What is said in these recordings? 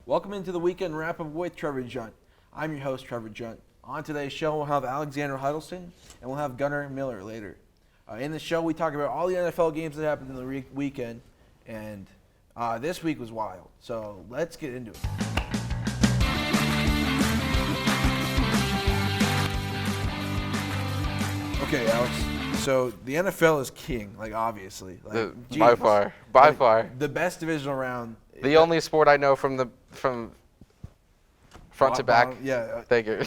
Welcome into the weekend wrap-up with Trevor Junt. I'm your host, Trevor Junt. On today's show, we'll have Alexander Huddleston, and we'll have Gunnar Miller later. In the show, we talk about all the NFL games that happened in the weekend, and this week was wild. So let's get into it. Okay, Alex. So the NFL is king, obviously. By far. The best divisional round. The only sport I know from front to back. Yeah. Thank you.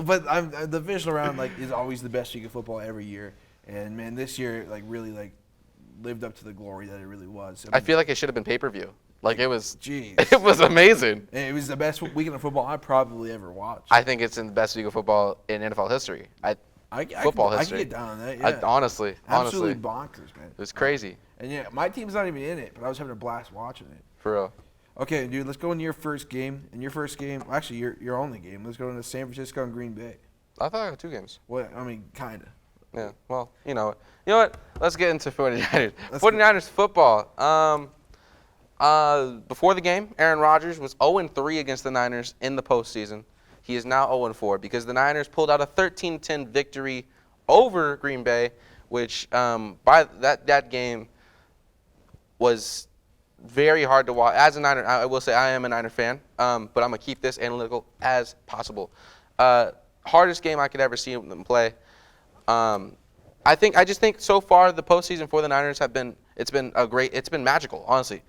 But the divisional round is always the best week of football every year, and man, this year really lived up to the glory that it really was. I feel like it should have been pay-per-view. It was. Jeez. It was amazing. And it was the best weekend of football I probably ever watched. I think it's in the best week of football in NFL history. Football history. I can get down on that. Yeah. Honestly. Absolutely bonkers, man. It was crazy. And yeah, my team's not even in it, but I was having a blast watching it. For real. Okay, dude, let's go into your first game. Actually, your only game. Let's go into San Francisco and Green Bay. I thought I had 2 games. Well, I mean, kind of. Yeah, well, you know what? Let's get into 49ers. 49ers football. Before the game, Aaron Rodgers was 0-3 against the Niners in the postseason. He is now 0-4 because the Niners pulled out a 13-10 victory over Green Bay, which by that game was very hard to watch. As a Niner, I will say I am a Niner fan, but I'm going to keep this analytical as possible. Hardest game I could ever see them play. I just think so far the postseason for the Niners it's been magical, honestly.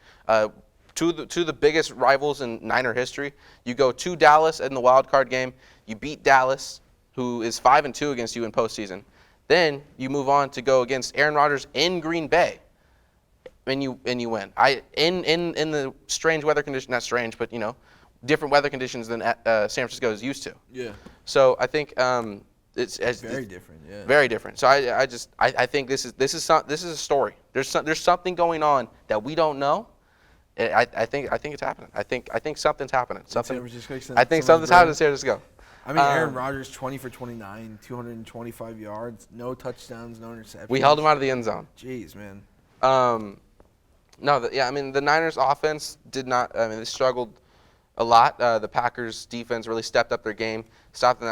Two of the biggest rivals in Niner history. You go to Dallas in the wild card game. You beat Dallas, who is 5-2 against you in postseason. Then you move on to go against Aaron Rodgers in Green Bay, and you win. In the strange weather conditions, not strange, but different weather conditions than San Francisco is used to. Yeah. So I think it's very different. Yeah. Very different. So I think this is a story. There's something going on that we don't know. I think it's happening. I think something's happening. I think something's happening in San Francisco. I mean, Aaron Rodgers 20 for 29, 225 yards, no touchdowns, no interceptions. We held him out of the end zone. Jeez, man. The Niners offense did not. They struggled a lot. The Packers defense really stepped up their game, stopped the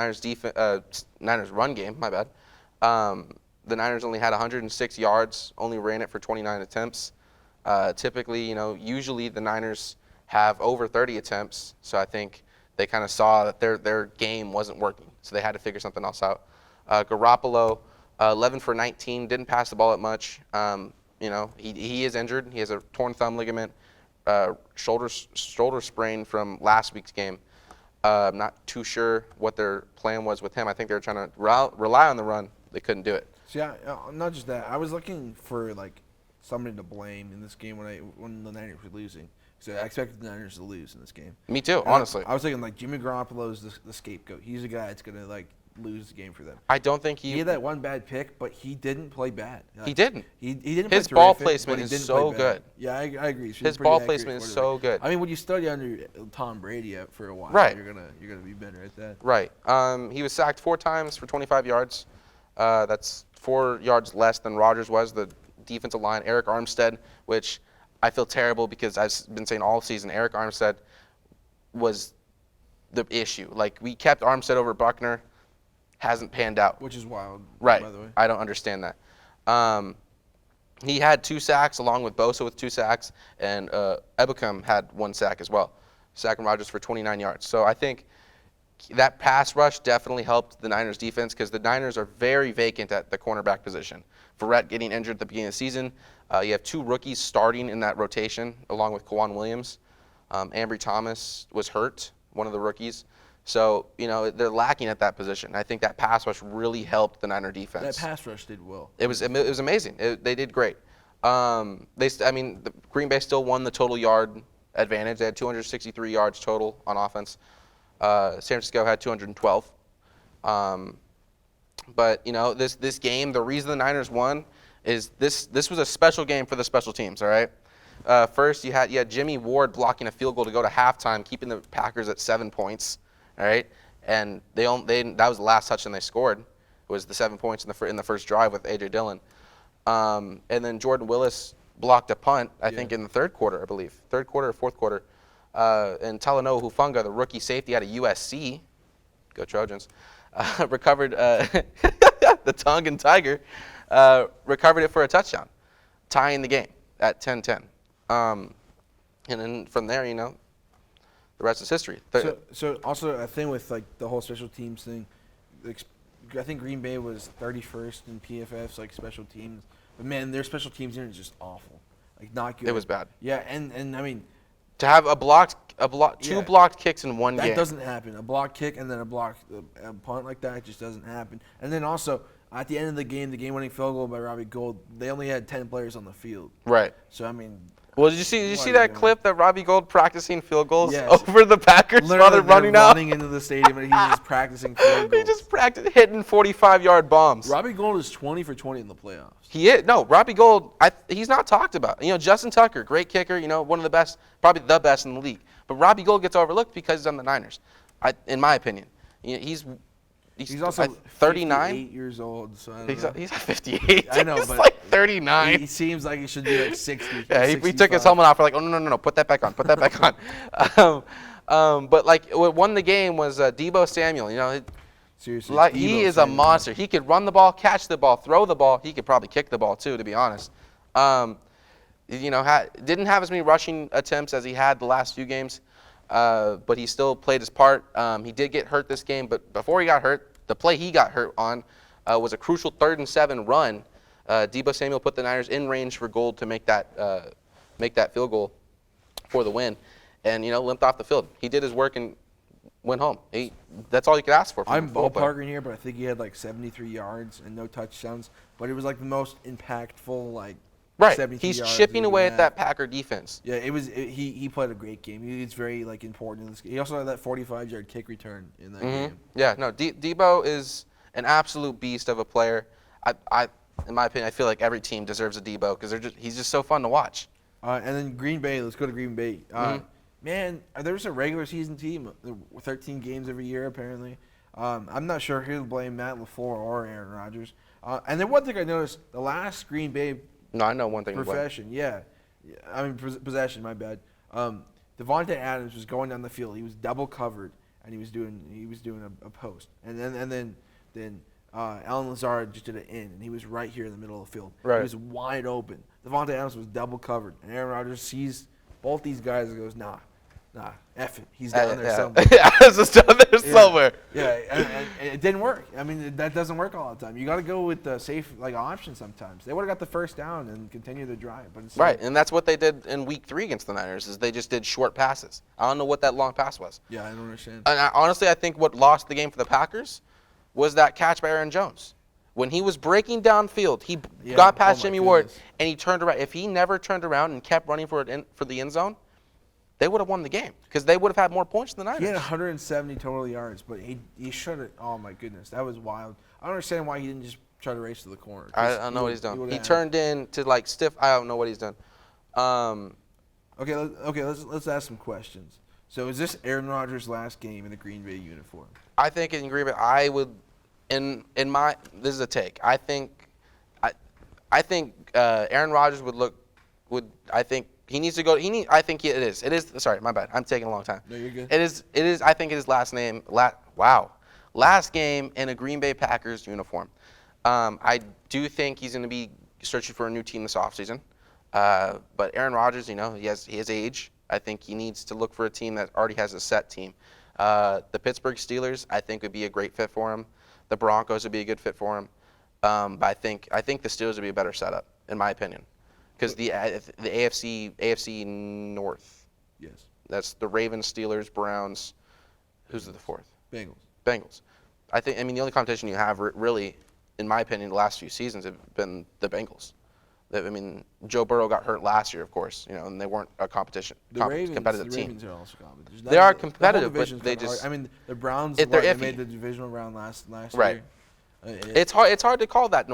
Niners run game. My bad. The Niners only had 106 yards, only ran it for 29 attempts. Typically, usually the Niners have over 30 attempts. So I think they kind of saw that their game wasn't working, so they had to figure something else out. Garoppolo, 11 for 19, didn't pass the ball that much. He is injured. He has a torn thumb ligament, shoulder sprain from last week's game. I'm not too sure what their plan was with him. I think they were trying to rely on the run. They couldn't do it. See, not just that. I was looking for somebody to blame in this game when the Niners were losing. So I expected the Niners to lose in this game. Me too, honestly. I was thinking Jimmy Garoppolo's the scapegoat. He's the guy that's gonna lose the game for them. I don't think he had that one bad pick, but he didn't play bad. He didn't. He didn't. His play ball terrific, placement is so good. Yeah, I agree. His ball placement is so good. I mean, when you study under Tom Brady for a while, right, you're gonna be better at that. Right. He was sacked 4 times for 25 yards. That's 4 yards less than Rodgers was. The defensive line, Eric Armstead, which I feel terrible because I've been saying all season, Eric Armstead was the issue. We kept Armstead over Buckner, hasn't panned out. Which is wild, right? By the way, I don't understand that. He had 2 sacks along with Bosa with 2 sacks, and Ebukam had 1 sack as well, sacking Rodgers for 29 yards. So I think that pass rush definitely helped the Niners defense because the Niners are very vacant at the cornerback position. Verrett getting injured at the beginning of the season. You have 2 rookies starting in that rotation along with Kwan Williams. Ambry Thomas was hurt, one of the rookies. So, they're lacking at that position. I think that pass rush really helped the Niner defense. That pass rush did well. It was amazing. They did great. The Green Bay still won the total yard advantage. They had 263 yards total on offense. San Francisco had 212. But this game, the reason the Niners won is this was a special game for the special teams. All right. First, you had Jimmy Ward blocking a field goal to go to halftime, keeping the Packers at 7 points. All right, and that was the last touchdown they scored. Was the 7 points in the first drive with A.J. Dillon, and then Jordan Willis blocked a punt. I think in the third quarter, I believe, third quarter or fourth quarter. and Talanoa Hufanga, the rookie safety out of USC, go Trojans, recovered the Tongan Tiger, recovered it for a touchdown, tying the game at 10-10. And then from there, the rest is history. So also a thing with like the whole special teams thing, I think Green Bay was 31st in PFF's like special teams, but man, their special teams unit is just awful, like not good. It was bad. Yeah, and I mean, to have two blocked kicks in one game. That doesn't happen. A blocked kick and then a punt like that just doesn't happen. And then also at the end of the game-winning field goal by Robbie Gould, they only had 10 players on the field. Right. So I mean. Well, did you see that clip that Robbie Gould practicing field goals yes. over the Packers while they're running into the stadium and he's just practicing field goals. He just practiced hitting 45-yard bombs. Robbie Gould is 20 for 20 in the playoffs. He is. No, Robbie Gould, he's not talked about. Justin Tucker, great kicker, one of the best, probably the best in the league. But Robbie Gould gets overlooked because he's on the Niners, in my opinion. He's also 39 years old. So he's 58. I know, he's but like 39. He seems like he should be like 60. Yeah, he took his helmet off. We're like, oh no, put that back on, put that back on. But like what won the game was Deebo Samuel. Seriously, like he is a monster. He could run the ball, catch the ball, throw the ball. He could probably kick the ball too, to be honest. Didn't have as many rushing attempts as he had the last few games. But he still played his part. He did get hurt this game, but before he got hurt, the play he got hurt on was a crucial 3rd and 7 run. Deebo Samuel put the Niners in range for Gould to make that field goal for the win, and limped off the field. He did his work and went home. That's all you could ask for. I'm ballparking here, but I think he had like 73 yards and no touchdowns. But it was like the most impactful Right, he's chipping away at that Packer defense. Yeah, he played a great game. It's very important in this game. He also had that 45-yard kick return in that game. Yeah, no, Deebo is an absolute beast of a player. In my opinion, I feel like every team deserves a Deebo because he's just so fun to watch. And then Green Bay. Let's go to Green Bay. Man, there's a regular season team, 13 games every year apparently. I'm not sure who to blame, Matt LaFleur or Aaron Rodgers. And then one thing I noticed, the last Green Bay. No, I know one thing. Possession, possession. My bad. Devontae Adams was going down the field. He was double covered, and he was doing a post. And then Alan Lazard just did an in, and he was right here in the middle of the field. Right. He was wide open. Devontae Adams was double covered, and Aaron Rodgers sees both these guys and goes, nah, F it. He's down there somewhere. Yeah, it's down there somewhere. Yeah, and it didn't work. I mean, that doesn't work all the time. You got to go with the safe option sometimes. They would have got the first down and continue the drive. But right, and that's what they did in Week 3 against the Niners. Is they just did short passes. I don't know what that long pass was. Yeah, I don't understand. And honestly, I think what lost the game for the Packers was that catch by Aaron Jones. When he was breaking downfield, he got past Jimmy Ward, and he turned around. If he never turned around and kept running for the end zone, they would have won the game because they would have had more points than the Niners. He had 170 total yards, but he should have. Oh my goodness, that was wild. I don't understand why he didn't just try to race to the corner. I don't know what he's done. He turned in to stiff. I don't know what he's done. Okay. Let's ask some questions. So is this Aaron Rodgers' last game in the Green Bay uniform? I think in Green Bay, I would. This is a take. I think Aaron Rodgers I think he needs to go. I think it is. It is. Sorry, my bad. I'm taking a long time. No, you're good. It is. I think his last name. Last game in a Green Bay Packers uniform. I do think he's going to be searching for a new team this offseason. But Aaron Rodgers, he has age. I think he needs to look for a team that already has a set team. The Pittsburgh Steelers, I think, would be a great fit for him. The Broncos would be a good fit for him. But I think the Steelers would be a better setup, in my opinion, because the AFC North. Yes. That's the Ravens, Steelers, Browns. Who's the fourth? Bengals. The only competition you have really, in my opinion, the last few seasons have been the Bengals. Joe Burrow got hurt last year, of course, and they weren't a competitive team. The Ravens are also competitive. They are competitive, but they just. The Browns. They're they iffy. made the divisional round last right. year. It's hard to call that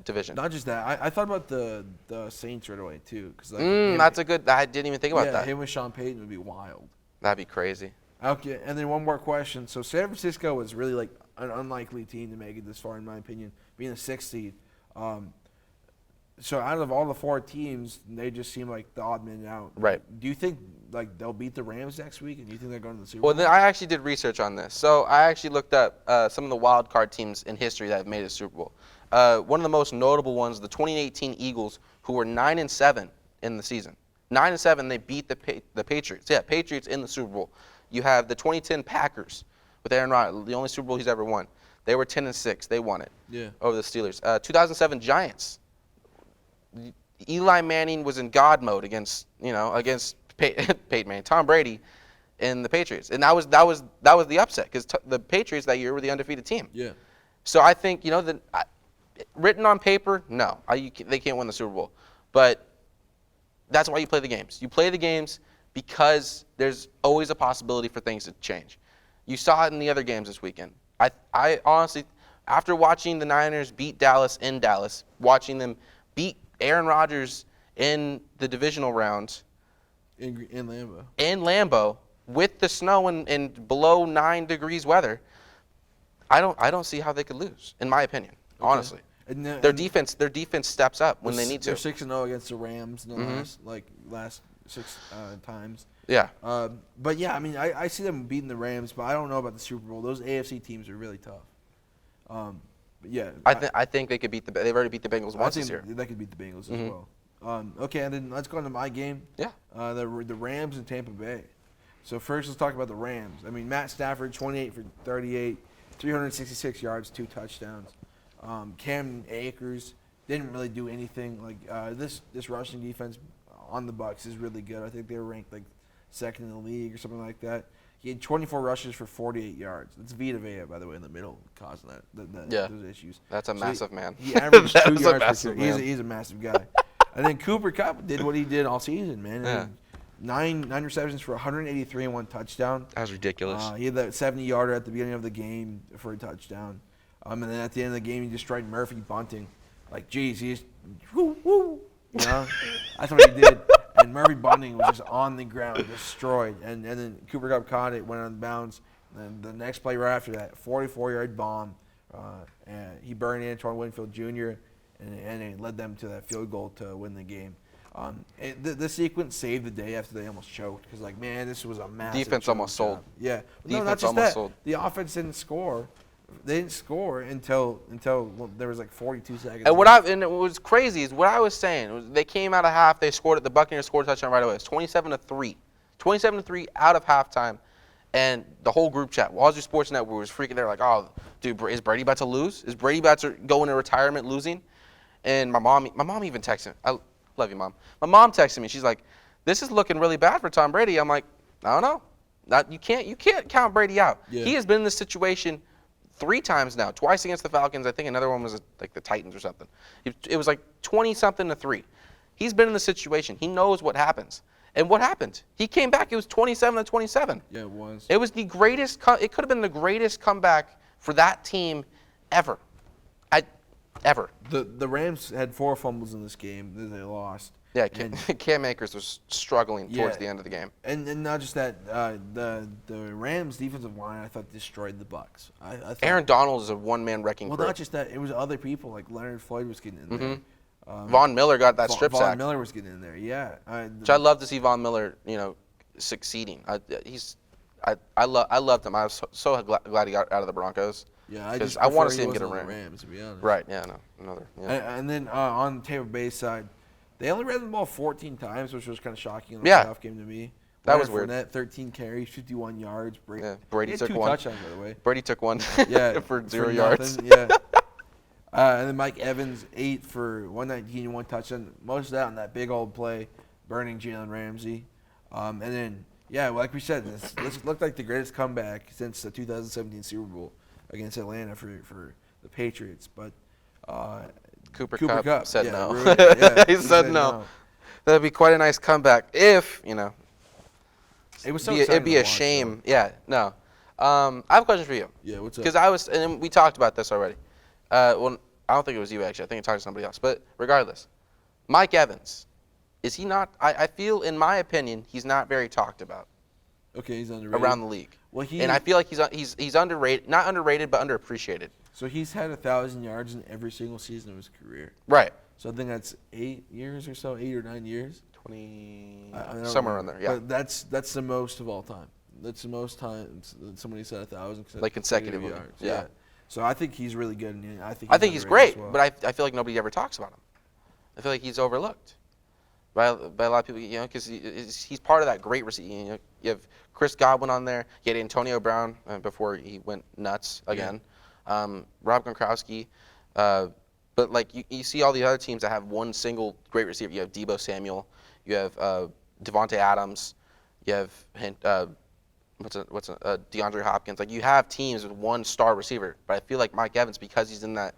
division. Not just that. I thought about the Saints right away too, because that's a good. I didn't even think about that. Him with Sean Payton would be wild. That'd be crazy. Okay, and then one more question. So San Francisco was really an unlikely team to make it this far, in my opinion, being a 6th seed. So out of all the 4 teams, they just seem like the odd man out. Right. Do you think like they'll beat the Rams next week, and do you think they're going to the Super Bowl? Well, then I actually did research on this. So I actually looked up some of the wild card teams in history that have made it to Super Bowl. One of the most notable ones, the 2018 Eagles, who were 9-7 in the season. 9-7, they beat the Patriots. Yeah, Patriots in the Super Bowl. You have the 2010 Packers with Aaron Rodgers, the only Super Bowl he's ever won. They were 10-6. They won it over the Steelers. 2007 Giants. Eli Manning was in God mode against Peyton Manning, Tom Brady, and the Patriots, and that was the upset because the Patriots that year were the undefeated team. Yeah. So I think written on paper, no, they can't win the Super Bowl, but that's why you play the games. You play the games because there's always a possibility for things to change. You saw it in the other games this weekend. I honestly, after watching the Niners beat Dallas in Dallas, watching them beat Aaron Rodgers in the divisional round In Lambeau. in Lambeau with the snow and below 9 degrees weather, I don't see how they could lose, in my opinion. Okay. Honestly, their defense steps up when they need to. They're 6-0 against the Rams in the last 6 times. Yeah. But yeah, I mean, I see them beating the Rams, but I don't know about the Super Bowl. Those AFC teams are really tough. But yeah, I think they could beat they've already beat the Bengals once this year. They could beat the Bengals as well. Okay, and then let's go into my game. Yeah. The Rams and Tampa Bay. So first, let's talk about the Rams. I mean, Matt Stafford, 28 for 38, 366 yards, 2 touchdowns. Cam Akers didn't really do anything. Like this rushing defense on the Bucs is really good. I think they were ranked like 2nd in the league or something like that. He had 24 rushes for 48 yards. That's Vita Vea, by the way, in the middle, causing those issues. That's a massive man. He averaged 2 That's yards per man. He's a massive guy. And then Cooper Kupp did what he did all season, man. Yeah. 9 receptions for 183 and 1 touchdown. That was ridiculous. He had that 70-yarder at the beginning of the game for a touchdown. And then at the end of the game, he destroyed Murphy bunting. Like, geez, he's woo, woo. You know? That's what he did. And Murphy Bunting was just on the ground, destroyed. And then Cooper Kupp caught it, went on bounds. And the next play right after that, 44-yard bomb. And he burned Antoine Winfield Jr., and it led them to that field goal to win the game. The sequence saved the day after they almost choked. Because, like, man, this was a massive Defense almost sold. Yeah. No, not just that. Sold. The offense didn't score. They didn't score until there was like 42 seconds. And it was crazy is what I was saying. Was they came out of half. They scored. The Buccaneers scored a touchdown right away. It's 27-3, 27-3 out of halftime, and the whole group chat, Wazoo Sports Network, was freaking. They're like, "Oh, dude, is Brady about to lose? Is Brady about to go into retirement losing?" And my mom even texted me. I love you, Mom. My mom texted me. She's like, "This is looking really bad for Tom Brady." I'm like, "I don't know. You can't count Brady out. Yeah. He has been in this situation 3 times now, twice against the Falcons. I think another one was like the Titans or something. It was like 20-something to 3. He's been in the situation. He knows what happens. And what happened? He came back. It was 27-27. Yeah, it was. It was the greatest. It could have been the greatest comeback for that team ever. Ever. The Rams had 4 fumbles in this game that they lost. Yeah, Cam Akers was struggling towards the end of the game. And not just that, the Rams' defensive line, I thought, destroyed the Bucs. I thought, Aaron Donald is a one-man wrecking crew. Well, not just that. It was other people, like Leonard Floyd was getting in there. Von Miller got that strip sack. Von Miller was getting in there, yeah. Which I love to see Von Miller, succeeding. I loved him. I was so glad he got out of the Broncos. Yeah, I want to see him get a ring. Rams, to be honest. Right, yeah, no, another. Yeah. And then on Tampa Bay side, they only ran the ball 14 times, which was kind of shocking in the playoff game to me. That was weird. Fournette, 13 carries, 51 yards. Brady took 2 one. touchdowns, by the way. Brady took one. For 0 yards. Yeah. And then Mike Evans, 8 for 119 and 1 touchdown. Most of that on that big old play, burning Jalen Ramsey. And then, like we said, this looked like the greatest comeback since the 2017 Super Bowl against Atlanta for the Patriots. But Cooper Kupp said no. He said no. That'd be quite a nice comeback if, It was so it'd be a shame. Yeah, no. I have a question for you. Yeah, what's up? Because and we talked about this already. Well, I don't think it was you, actually. I think I talked to somebody else. But regardless, Mike Evans, is he not? I feel, in my opinion, he's not very talked about. Okay, he's underrated. Around the league. Well, and I feel like he's underrated, not underrated, but underappreciated. So he's had 1,000 yards in every single season of his career. Right. So I think that's 8 years or so, 8 or 9 years. 20, I don't somewhere remember. around there. Yeah, But that's the most of all time. That's the most times that somebody said 1,000 like consecutively. yards. Yeah. So I think he's really good. And I think he's underrated great, as well. but I feel like nobody ever talks about him. I feel like he's overlooked by a lot of people, because he's part of that great receiver. You have Chris Godwin on there. You had Antonio Brown before he went nuts again. Yeah. Rob Gronkowski. But like you see all the other teams that have one single great receiver. You have Deebo Samuel. You have Devontae Adams. You have DeAndre Hopkins. Like you have teams with one star receiver. But I feel like Mike Evans, because he's in that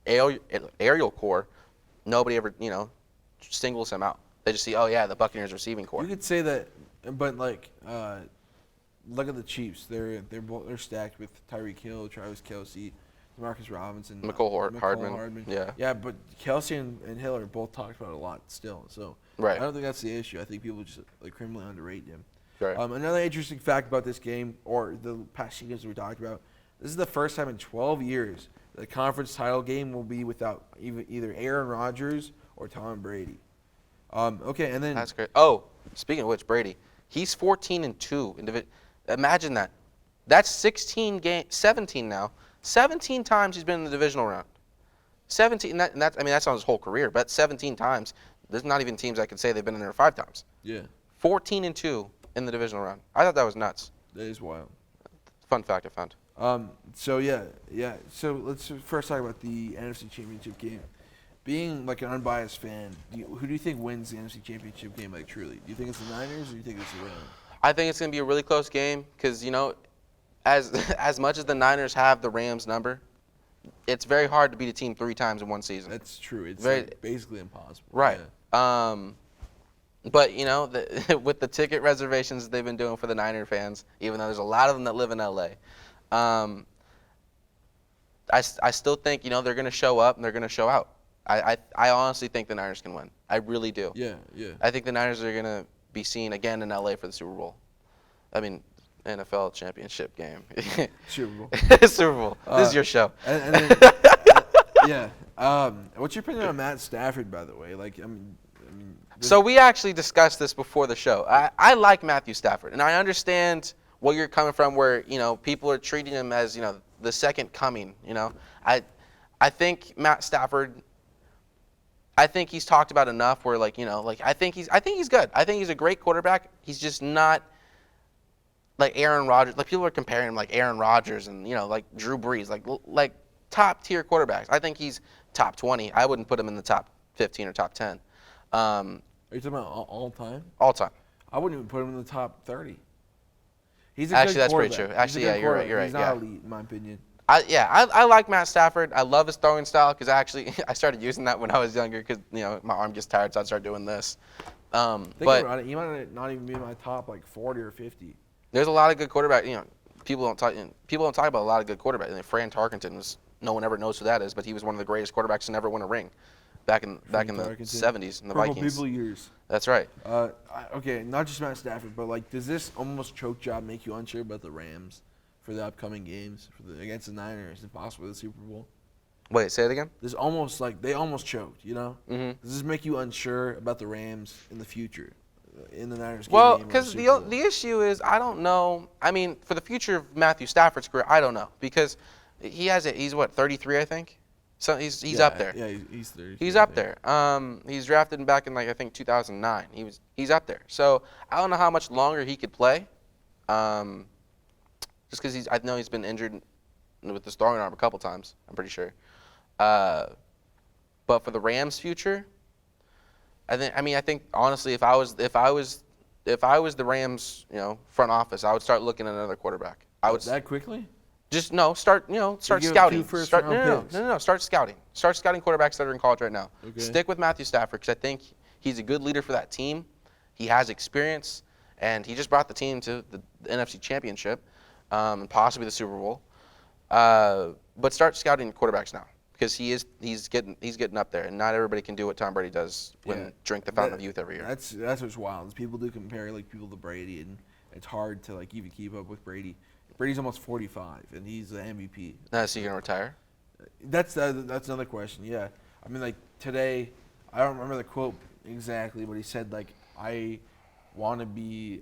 aerial core, nobody ever singles him out. They just see, oh yeah, the Buccaneers receiving core. You could say that, but like look at the Chiefs. They're stacked with Tyreek Hill, Travis Kelce, Demarcus Robinson, McCole Hardman. Yeah, but Kelce and Hill are both talked about a lot still. So right. I don't think that's the issue. I think people just criminally underrate him. Right. Another interesting fact about this game, or the past few games we talked about, this is the first time in 12 years the conference title game will be without either Aaron Rodgers or Tom Brady. Okay, and then that's great. Oh, speaking of which, Brady, he's 14-2. Imagine that. That's 17 now. 17 times he's been in the divisional round. 17. That's on his whole career, but 17 times. There's not even teams that can say they've been in there 5 times. Yeah. 14-2 in the divisional round. I thought that was nuts. That is wild. Fun fact I found. So yeah. So let's first talk about the NFC Championship game. Being like an unbiased fan, who do you think wins the NFC Championship game? Like truly, do you think it's the Niners or do you think it's the Rams? I think it's going to be a really close game because as much as the Niners have the Rams number, it's very hard to beat a team 3 times in one season. That's true. It's basically impossible. Right. Yeah. But with the ticket reservations they've been doing for the Niner fans, even though there's a lot of them that live in LA, I still think they're going to show up and they're going to show out. I honestly think the Niners can win. I really do. Yeah. I think the Niners are going to be seen again in LA for the Super Bowl. I mean, NFL Championship Game. Super Bowl. Super Bowl. This is your show. And then, yeah. What's your opinion on Matt Stafford, by the way? Like, I mean. So we actually discussed this before the show. I like Matthew Stafford, and I understand where you're coming from, where people are treating him as the second coming. I think Matt Stafford. I think he's talked about enough where I think he's good. I think he's a great quarterback. He's just not like Aaron Rodgers. Like people are comparing him like Aaron Rodgers and like Drew Brees, like top tier quarterbacks. I think he's top 20. I wouldn't put him in the top 15 or top 10. Are you talking about all time? All time. I wouldn't even put him in the top 30. He's a actually good that's quarterback. pretty true. Actually, yeah, you're right. He's not elite in my opinion. I like Matt Stafford. I love his throwing style because I started using that when I was younger because my arm gets tired, so I'd start doing this. Think about it, he might not even be in my top 40 or 50. There's a lot of good quarterbacks. People don't talk about a lot of good quarterbacks. Fran Tarkenton was, no one ever knows who that is, but he was one of the greatest quarterbacks to never win a ring back in the 70s in the Purple Vikings. People years. That's right. Okay, not just Matt Stafford, but does this almost choke job make you unsure about the Rams for the upcoming games against the Niners and possibly the Super Bowl? Wait, say it again? This almost they almost choked, Mm-hmm. Does this make you unsure about the Rams in the future, in the Niners game? Well, because the issue is, I don't know. I mean, for the future of Matthew Stafford's career, I don't know because he's what, 33, I think. So he's up there. Yeah, he's 30. He's up there. He's drafted back in I think 2009. He's up there. So I don't know how much longer he could play. Just because I know he's been injured with his throwing arm a couple times. I'm pretty sure. But for the Rams' future, I think honestly, if I was the Rams, front office, I would start looking at another quarterback. That quickly? Start scouting. Start scouting. Start scouting quarterbacks that are in college right now. Okay. Stick with Matthew Stafford because I think he's a good leader for that team. He has experience, and he just brought the team to the NFC Championship, and possibly the Super Bowl. But start scouting quarterbacks now because he's getting up there, and not everybody can do what Tom Brady does drink the fountain of youth every year. That's what's wild. People do compare people to Brady, and it's hard to even keep up with Brady. Brady's almost 45, and he's the MVP. Now, is he gonna retire? That's another question. Yeah, I mean, like today, I don't remember the quote exactly, but he said like, I want to be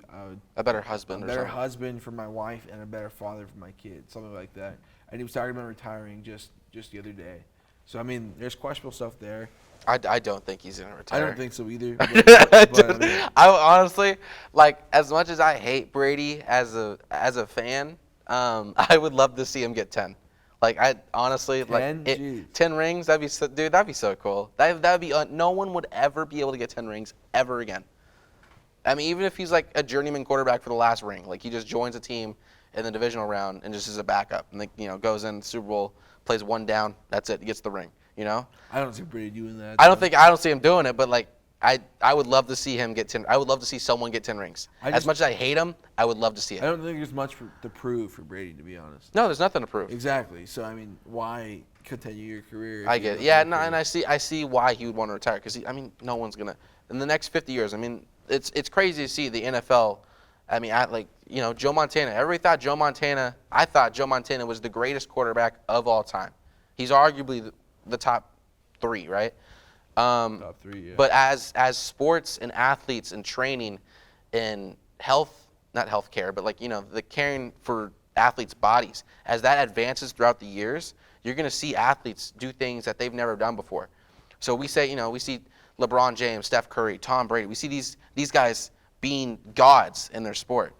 A better husband a or better something. husband for my wife and a better father for my kids, something like that. And he was talking about retiring just the other day. So I mean, there's questionable stuff there. I don't think he's going to retire. I don't think so either. I honestly, like, as much as I hate Brady as a fan, I would love to see him get 10. Like, I honestly, 10? like, Jeez. 10 rings, that'd be so cool. That'd be, no one would ever be able to get 10 rings ever again. I mean, even if he's like a journeyman quarterback for the last ring, like he just joins a team in the divisional round and just is a backup, and goes in the Super Bowl, plays one down, that's it, he gets the ring. I don't see Brady doing that. I don't see him doing it, but like I would love to see him get 10. I would love to see someone get 10 rings. As much as I hate him, I would love to see it. I don't think there's much to prove for Brady, to be honest. No, there's nothing to prove. Exactly. So I mean, why continue your career? I get it. Yeah, no, and I see why he would want to retire because no one's gonna in the next 50 years. I mean, it's crazy to see the NFL. I mean, Joe Montana. Everybody thought Joe Montana. I thought Joe Montana was the greatest quarterback of all time. He's arguably the top 3, right? Top 3, yeah. But as sports and athletes and training and health, not health care, but the caring for athletes' bodies, as that advances throughout the years, you're going to see athletes do things that they've never done before. So we see LeBron James, Steph Curry, Tom Brady. We see these guys being gods in their sport.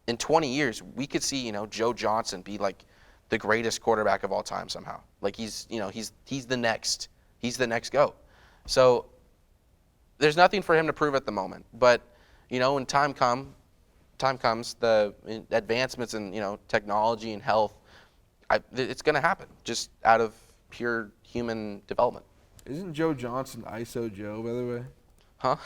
In 20 years, we could see, Joe Johnson be like the greatest quarterback of all time somehow. Like he's the next GOAT. So there's nothing for him to prove at the moment. But, when time comes, the advancements in, technology and health, it's going to happen just out of pure human development. Isn't Joe Johnson ISO Joe, by the way? Huh?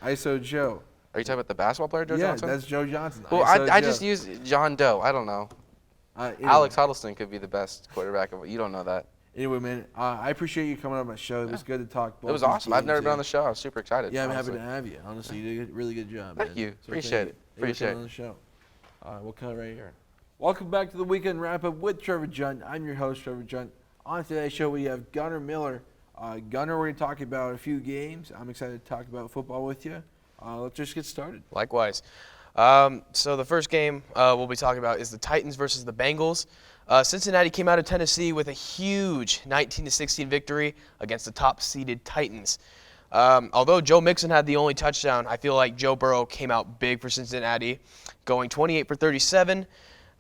ISO Joe. Are you talking about the basketball player Joe Johnson? Yeah, that's Joe Johnson. Well, ISO I Joe. just use John Doe. I don't know. Anyway. Alex Huddleston could be the best quarterback of. You don't know that. Anyway, man, I appreciate you coming on my show. It was good to talk. It was awesome. I've never been on the show. I was super excited. Yeah, I'm honestly. happy to have you. Honestly, you did a really good job. Thank man. you. So Appreciate it. Appreciate it. on the show. We'll cut right here. Welcome back to the weekend wrap up with Trevor Junt. I'm your host, Trevor Junt. On today's show, we have Gunnar Miller. Gunnar, we're going to talk about a few games. I'm excited to talk about football with you. Let's just get started. Likewise. So the first game we'll be talking about is the Titans versus the Bengals. Cincinnati came out of Tennessee with a huge 19-16 victory against the top-seeded Titans. Although Joe Mixon had the only touchdown, I feel like Joe Burrow came out big for Cincinnati, going 28 for 37,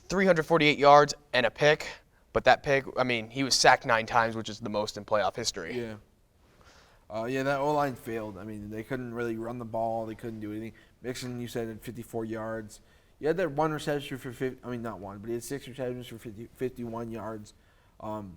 348 yards, and a pick. But that pick, he was sacked 9 times, which is the most in playoff history. Yeah. That O-line failed. They couldn't really run the ball. They couldn't do anything. Mixon, you said, had 54 yards. He had that one reception for not one, but he had 6 receptions for 51 yards. 9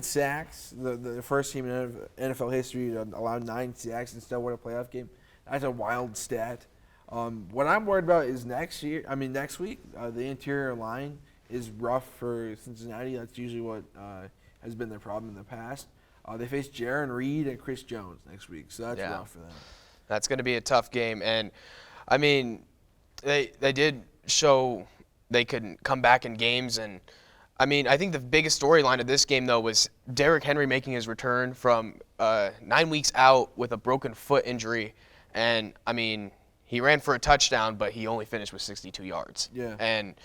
sacks. The first team in NFL history to allow 9 sacks and still win a playoff game. That's a wild stat. What I'm worried about is next week, the interior line is rough for Cincinnati. That's usually what has been their problem in the past. They face Jaron Reed and Chris Jones next week, so that's rough for them. That's going to be a tough game. And, they did show they could come back in games. And, I think the biggest storyline of this game, though, was Derrick Henry making his return from 9 weeks out with a broken foot injury. And, he ran for a touchdown, but he only finished with 62 yards. Yeah. And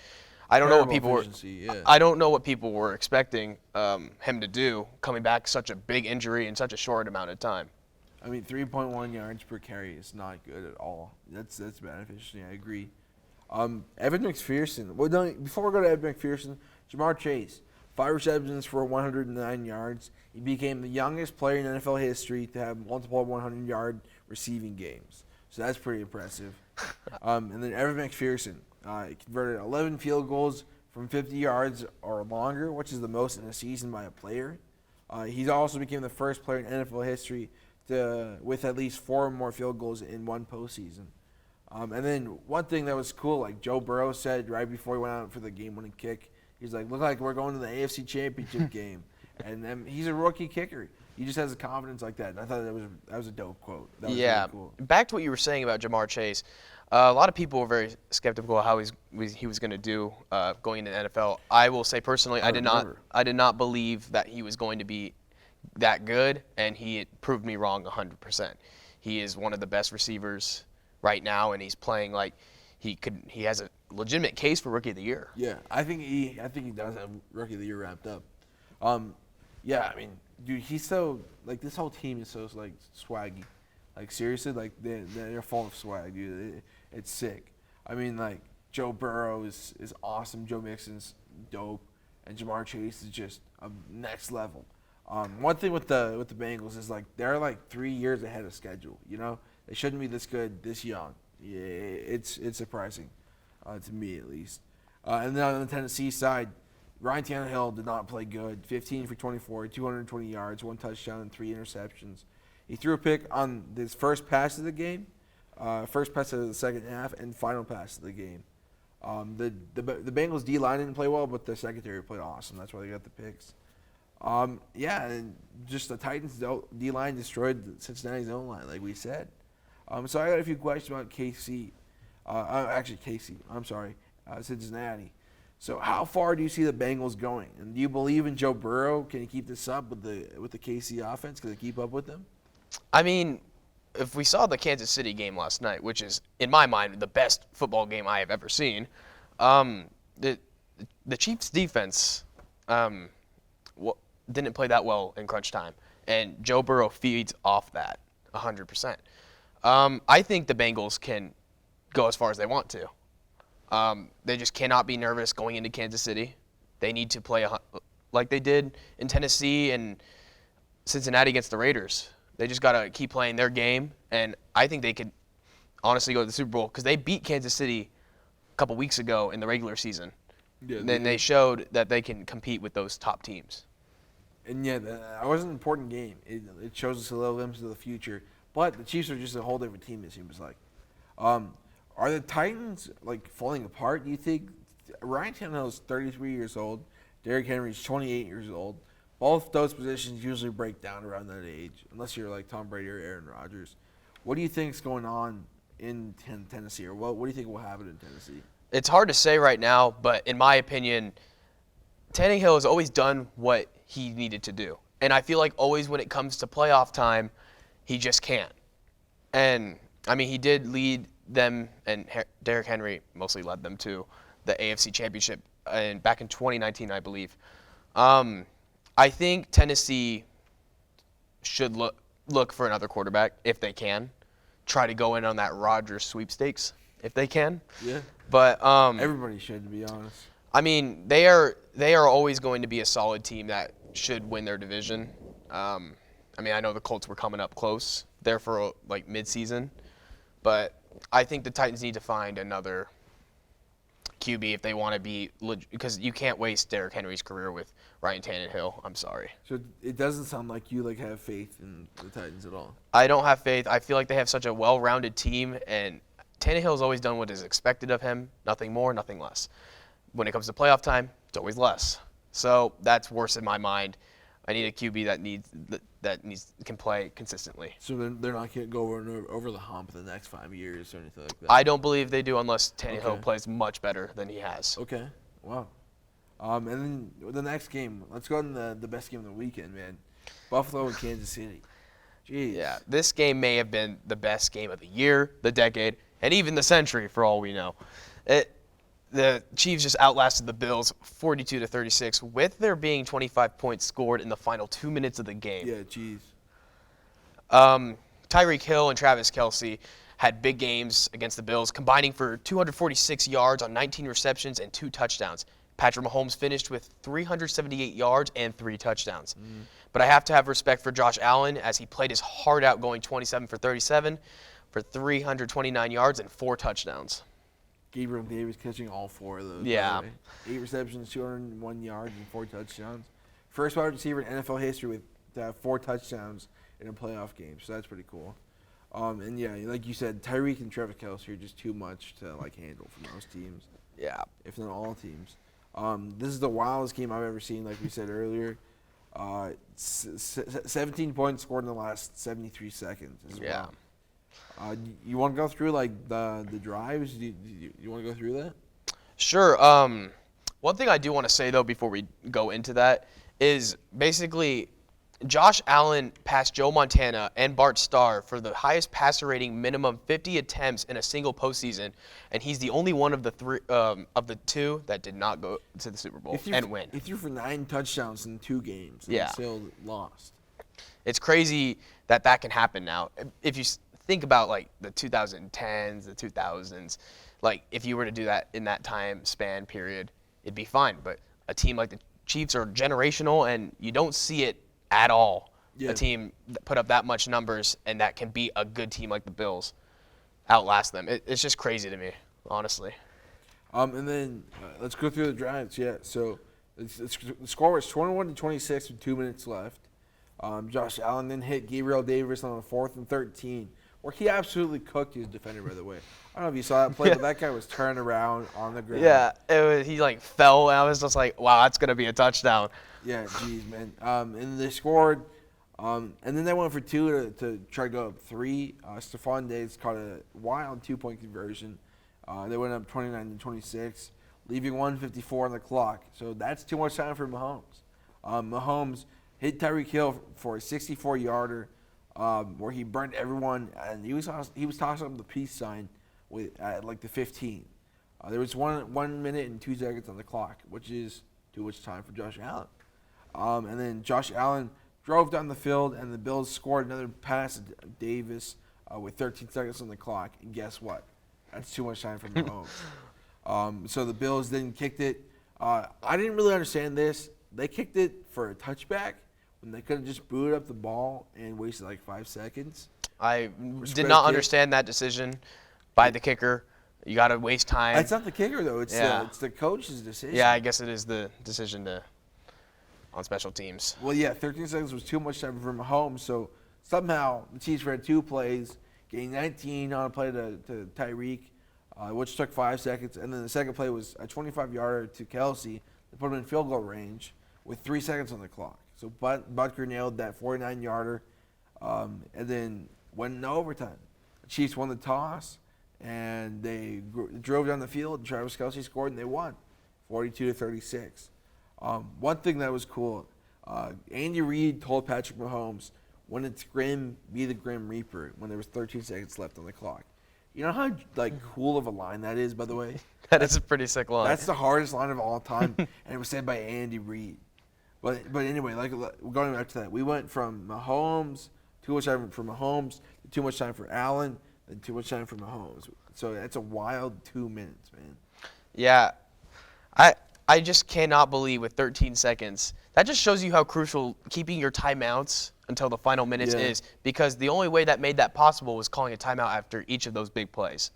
I don't know what people were. Yeah. I don't know what people were expecting him to do, coming back such a big injury in such a short amount of time. 3.1 yards per carry is not good at all. That's bad efficiency. I agree. Evan McPherson. Well, no, before we go to Evan McPherson, Jamar Chase, 5 receptions for 109 yards. He became the youngest player in NFL history to have multiple 100-yard receiving games. So that's pretty impressive. And then Evan McPherson converted 11 field goals from 50 yards or longer, which is the most in a season by a player. He also became the first player in NFL history with at least 4 or more field goals in one postseason. And then one thing that was cool, like Joe Burrow said right before he went out for the game-winning kick, he's like, look like we're going to the AFC Championship game. And he's a rookie kicker. He just has a confidence like that. And I thought that was a dope quote. That was really cool. Back to what you were saying about Jamar Chase. A lot of people were very skeptical of how he was going to do going into the NFL. I will say personally, I did not believe that he was going to be that good, and he proved me wrong 100%. He is one of the best receivers right now, and he's playing like he has a legitimate case for Rookie of the Year. Yeah, I think he does have Rookie of the Year wrapped up. Yeah, I mean, dude, he's so like this whole team is so like swaggy. Like seriously, like they're full of swag, dude. It's sick. I mean, like Joe Burrow is awesome. Joe Mixon's dope, and Jamar Chase is just a next level. One thing with the Bengals is like they're like 3 years ahead of schedule. You know, they shouldn't be this good this young. Yeah, it's surprising, to me at least. And then on the Tennessee side, Ryan Tannehill did not play good. 15 for 24, 220 yards, 1 touchdown, and 3 interceptions. He threw a pick on his first pass of the game, first pass of the second half, and final pass of the game. The Bengals D-line didn't play well, but the secondary played awesome. That's why they got the picks. Yeah, and just the Titans D-line destroyed Cincinnati's own line, like we said. So I got a few questions about Cincinnati. So how far do you see the Bengals going? And do you believe in Joe Burrow? Can he keep this up with the KC offense? Can they keep up with them? I mean, if we saw the Kansas City game last night, which is, in my mind, the best football game I have ever seen, the Chiefs' defense didn't play that well in crunch time, and Joe Burrow feeds off that 100%. I think the Bengals can go as far as they want to. They just cannot be nervous going into Kansas City. They need to play like they did in Tennessee and Cincinnati against the Raiders. They just got to keep playing their game, and I think they could honestly go to the Super Bowl because they beat Kansas City a couple weeks ago in the regular season. Yeah, then they showed that they can compete with those top teams. And yeah, that was an important game. It shows us a little glimpse of the future. But the Chiefs are just a whole different team, it seems like. Are the Titans like falling apart? Do you think Ryan Tannehill is 33 years old, Derrick Henry's 28 years old? Both those positions usually break down around that age, unless you're like Tom Brady or Aaron Rodgers. What do you think is going on in Tennessee, or what do you think will happen in Tennessee? It's hard to say right now, but in my opinion, Tannehill has always done what he needed to do. And I feel like always when it comes to playoff time, he just can't. And, I mean, he did lead them, and Derrick Henry mostly led them to the AFC Championship back in 2019, I believe. I think Tennessee should look for another quarterback if they can. Try to go in on that Rodgers sweepstakes if they can. Yeah. But everybody should, to be honest. I mean, they are always going to be a solid team that should win their division. I mean, I know the Colts were coming up close there for like mid-season, but I think the Titans need to find another QB if they want to be because you can't waste Derrick Henry's career with Ryan Tannehill. I'm sorry. So it doesn't sound like you have faith in the Titans at all. I don't have faith. I feel like they have such a well-rounded team, and Tannehill's always done what is expected of him. Nothing more, nothing less. When it comes to playoff time, it's always less. So that's worse in my mind. I need a QB that can play consistently. So they're not going to go over the hump the next 5 years or anything like that? I don't believe they do unless Tannehill plays much better than he has. Okay. Wow. And then the next game, let's go on the best game of the weekend, man. Buffalo and Kansas City. Jeez. Yeah, this game may have been the best game of the year, the decade, and even the century for all we know. The Chiefs just outlasted the Bills 42-36 with there being 25 points scored in the final 2 minutes of the game. Yeah, jeez. Tyreek Hill and Travis Kelce had big games against the Bills, combining for 246 yards on 19 receptions and 2 touchdowns. Patrick Mahomes finished with 378 yards and 3 touchdowns. But I have to have respect for Josh Allen as he played his heart out, going 27 for 37 for 329 yards and 4 touchdowns. Gabriel Davis catching all 4 of those. Yeah. 8 receptions, 201 yards, and 4 touchdowns. First wide receiver in NFL history to have 4 touchdowns in a playoff game, so that's pretty cool. And yeah, like you said, Tyreek and Trevor Kelce are just too much to handle for most teams. Yeah. If not all teams. This is the wildest game I've ever seen, like we said earlier. 17 points scored in the last 73 seconds as well. You want to go through the drives? You want to go through that? Sure. One thing I do want to say though before we go into that is basically Josh Allen passed Joe Montana and Bart Starr for the highest passer rating minimum 50 attempts in a single postseason, and he's the only one of the two that did not go to the Super Bowl and win. He threw for 9 touchdowns in 2 games and Yeah. still lost. It's crazy that can happen now. If you think about like the 2010s, the 2000s, like if you were to do that in that time span period, it'd be fine. But a team like the Chiefs are generational, and you don't see it at all. Yeah. A team that put up that much numbers and that can beat a good team like the Bills, outlast them. It's just crazy to me, honestly. And then let's go through the drives. Yeah, so the score was 21-26 with 2 minutes left. Josh Allen then hit Gabriel Davis on a 4th and 13, where he absolutely cooked his defender, by the way. I don't know if you saw that play, but that guy was turned around on the ground. Yeah, he like fell, and I was just like, wow, that's going to be a touchdown. Yeah, geez, man. And they scored, and then they went for 2 to try to go up 3. Stephon Diggs caught a wild 2-point conversion. They went up 29-26, leaving 1:54 on the clock. So that's too much time for Mahomes. Mahomes hit Tyreek Hill for a 64-yarder, where he burned everyone, and he was tossing up the peace sign at like the 15. There was 1 minute and 2 seconds on the clock, which is too much time for Josh Allen. And then Josh Allen drove down the field, and the Bills scored another pass to Davis with 13 seconds on the clock. And guess what? That's too much time for Mahomes. So the Bills then kicked it. I didn't really understand this. They kicked it for a touchback when they could have just booted up the ball and wasted like 5 seconds. I did not understand that decision by the kicker. You got to waste time. It's not the kicker, though. It's the coach's decision. Yeah, I guess it is the decision on special teams. Well, yeah, 13 seconds was too much time for Mahomes, so somehow the Chiefs ran 2 plays, getting 19 on a play to Tyreek, which took 5 seconds, and then the second play was a 25-yarder to Kelsey to put him in field goal range with 3 seconds on the clock. So Butker nailed that 49-yarder, and then went into overtime. The Chiefs won the toss, and they drove down the field, and Travis Kelsey scored, and they won 42-36. One thing that was cool, Andy Reid told Patrick Mahomes, when it's grim, be the Grim Reaper, when there was 13 seconds left on the clock. You know how cool of a line that is, by the way? That is a pretty sick line. That's the hardest line of all time, and it was said by Andy Reid. But anyway, going back to that, we went from Mahomes, too much time for Mahomes, to too much time for Allen, and too much time for Mahomes. So that's a wild 2 minutes, man. Yeah, I just cannot believe with 13 seconds. That just shows you how crucial keeping your timeouts until the final minutes is, because the only way that made that possible was calling a timeout after each of those big plays.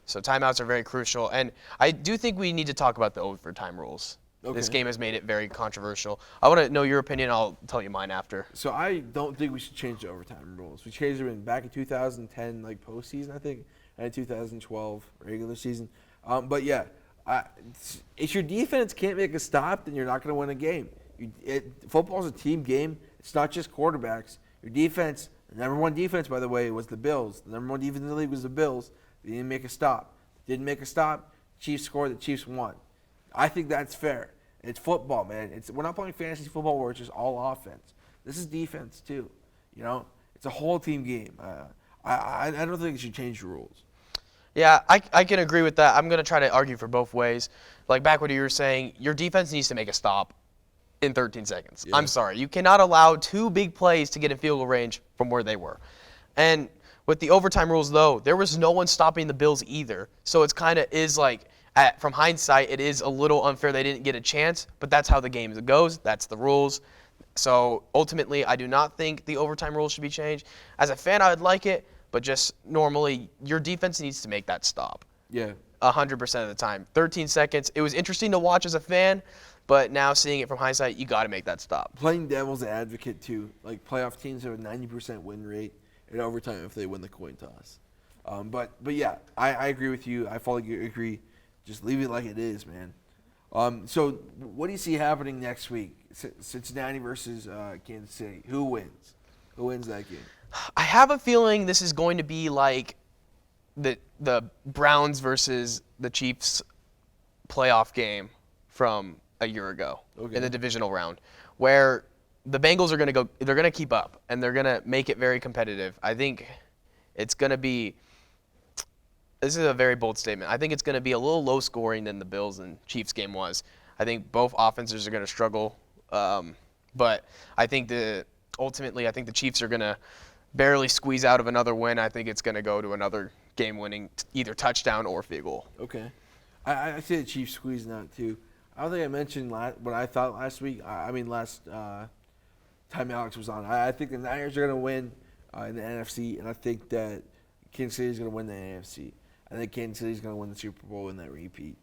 So timeouts are very crucial, and I do think we need to talk about the overtime rules. Okay. This game has made it very controversial. I want to know your opinion. I'll tell you mine after. So I don't think we should change the overtime rules. We changed them back in 2010, postseason, I think, and 2012 regular season. But yeah, if your defense can't make a stop, then you're not going to win a game. Football's a team game. It's not just quarterbacks. Your defense, the number one defense, by the way, was the Bills. The number one defense in the league was the Bills. They didn't make a stop. Didn't make a stop. Chiefs scored. The Chiefs won. I think that's fair. It's football, man. We're not playing fantasy football where it's just all offense. This is defense too. It's a whole team game. I don't think you should change the rules. Yeah, I can agree with that. I'm going to try to argue for both ways. Like back what you were saying, your defense needs to make a stop in 13 seconds. Yeah. I'm sorry. You cannot allow 2 big plays to get in field goal range from where they were. And with the overtime rules, though, there was no one stopping the Bills either. So it's kind of is like, from hindsight, it is a little unfair they didn't get a chance, but that's how the game goes. That's the rules. So ultimately, I do not think the overtime rules should be changed. As a fan, I would like it, but just normally, your defense needs to make that stop. Yeah. 100% of the time. 13 seconds. It was interesting to watch as a fan, but now seeing it from hindsight, you got to make that stop. Playing devil's advocate, too. Playoff teams have a 90% win rate in overtime if they win the coin toss. But yeah, I agree with you. I fully agree. Just leave it like it is, man. So what do you see happening next week? Cincinnati versus Kansas City. Who wins? Who wins that game? I have a feeling this is going to be like the Browns versus the Chiefs playoff game from a year ago in the divisional round, where the Bengals are going to go. They're going to keep up, and they're going to make it very competitive. I think it's going to be. This is a very bold statement. I think it's going to be a little low scoring than the Bills and Chiefs game was. I think both offenses are going to struggle, but I think ultimately I think the Chiefs are going to barely squeeze out of another win. I think it's going to go to another game-winning either touchdown or field goal. Okay. I see the Chiefs squeezing out too. I don't think I mentioned what I thought last week. Last time Alex was on. I think the Niners are going to win in the NFC, and I think that Kansas City is going to win the AFC. I think Kansas City is going to win the Super Bowl in that repeat.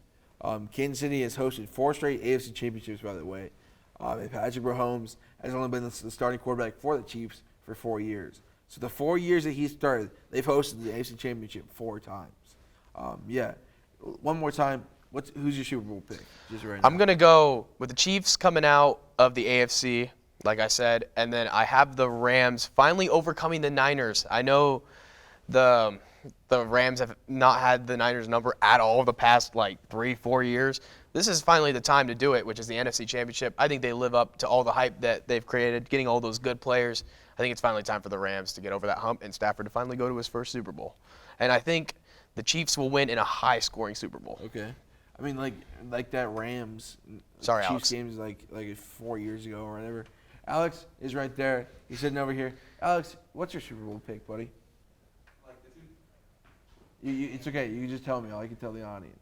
Kansas City has hosted 4 straight AFC championships, by the way. And Patrick Mahomes has only been the starting quarterback for the Chiefs for 4 years. So the 4 years that he started, they've hosted the AFC championship 4 times. One more time, who's your Super Bowl pick? Just right now. I'm going to go with the Chiefs coming out of the AFC, like I said, and then I have the Rams finally overcoming the Niners. I know the Rams have not had the Niners number at all the past 3-4 years. This is finally the time to do it, which is the NFC Championship. I think they live up to all the hype that they've created, getting all those good players. I think it's finally time for the Rams to get over that hump and Stafford to finally go to his first Super Bowl. And I think the Chiefs will win in a high-scoring Super Bowl. Okay. Like that Rams Chiefs Alex. games like 4 years ago or whatever. Alex is right there. He's sitting over here. Alex, what's your Super Bowl pick, buddy? It's okay. You can just tell me. I can tell the audience.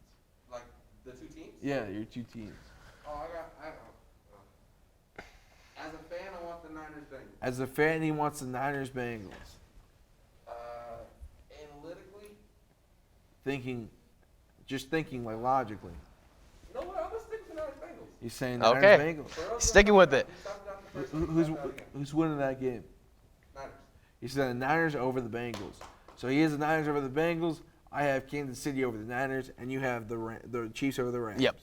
Like the 2 teams? Yeah, your 2 teams. Oh, as a fan, I want the Niners Bengals. As a fan, he wants the Niners Bengals. Analytically? Thinking like logically. You know what? I'm going to stick with the Niners Bengals. He's saying Okay. Niners Bengals. Sticking with it. Who's winning that game? Niners. He said the Niners over the Bengals. So he has the Niners over the Bengals. I have Kansas City over the Niners, and you have the Chiefs over the Rams. Yep.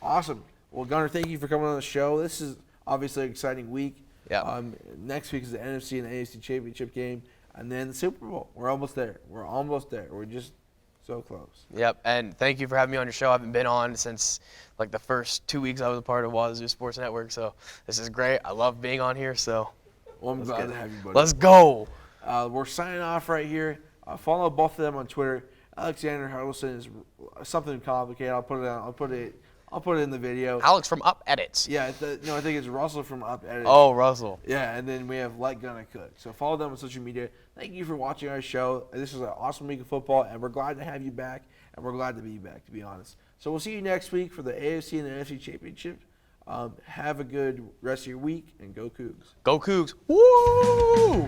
Awesome. Well, Gunnar, thank you for coming on the show. This is obviously an exciting week. Yeah. Next week is the NFC and the AFC Championship game, and then the Super Bowl. We're almost there. We're just so close. Yep, and thank you for having me on your show. I haven't been on since the first 2 weeks I was a part of Wazoo Sports Network, so this is great. I love being on here, so Well, I'm glad to have you, buddy. let's go. We're signing off right here. Follow both of them on Twitter. Alexander Huddleston is something complicated. I'll put it in the video. Alex from Up Edits. Yeah, I think it's Russell from Up Edit. Oh, Russell. Yeah, and then we have Like Gonna Cook. So follow them on social media. Thank you for watching our show. This is an awesome week of football, and we're glad to have you back, and we're glad to be back, to be honest. So we'll see you next week for the AFC and the NFC Championship. Have a good rest of your week, and go Cougs. Go Cougs. Woo!